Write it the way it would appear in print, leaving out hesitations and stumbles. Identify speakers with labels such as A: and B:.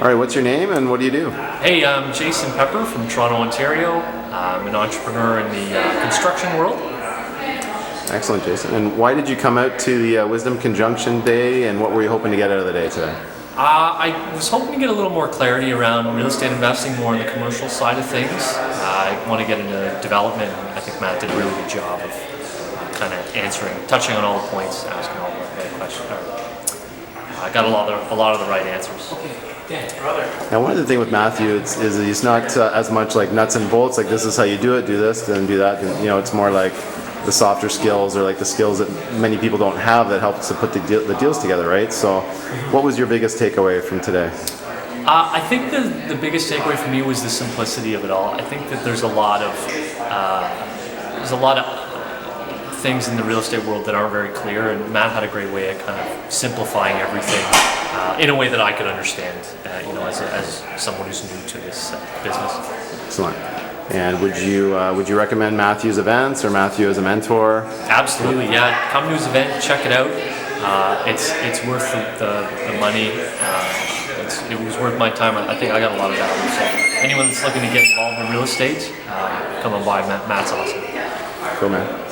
A: All right, what's your name and what do you do?
B: Hey, I'm Jason Pepper from Toronto, Ontario. I'm an entrepreneur in the construction world.
A: Excellent, Jason. And why did you come out to the Wisdom Conjunction Day, and what were you hoping to get out of the day today?
B: I was hoping to get a little more clarity around real estate investing, more on the commercial side of things. I want to get into development, and I think Matt did a really good job of kind of touching on all the points, asking all the right questions. I got a lot of the right answers.
A: Now, one of the things with Matthew is he's not as much like nuts and bolts, like this is how you do it, do this, then do that. And, it's more like the softer skills, or like the skills that many people don't have that helps to put the deals together, right? So what was your biggest takeaway from today?
B: I think the biggest takeaway for me was the simplicity of it all. I think that there's a lot of things in the real estate world that aren't very clear, and Matt had a great way of kind of simplifying everything in a way that I could understand, as someone who's new to this business.
A: Excellent. And would you recommend Matthew's events or Matthew as a mentor?
B: Absolutely, yeah. Come to his event, check it out. It's worth the money. It was worth my time. I think I got a lot of value. So anyone that's looking to get involved in real estate, come on by. Matt's awesome.
A: Cool, man.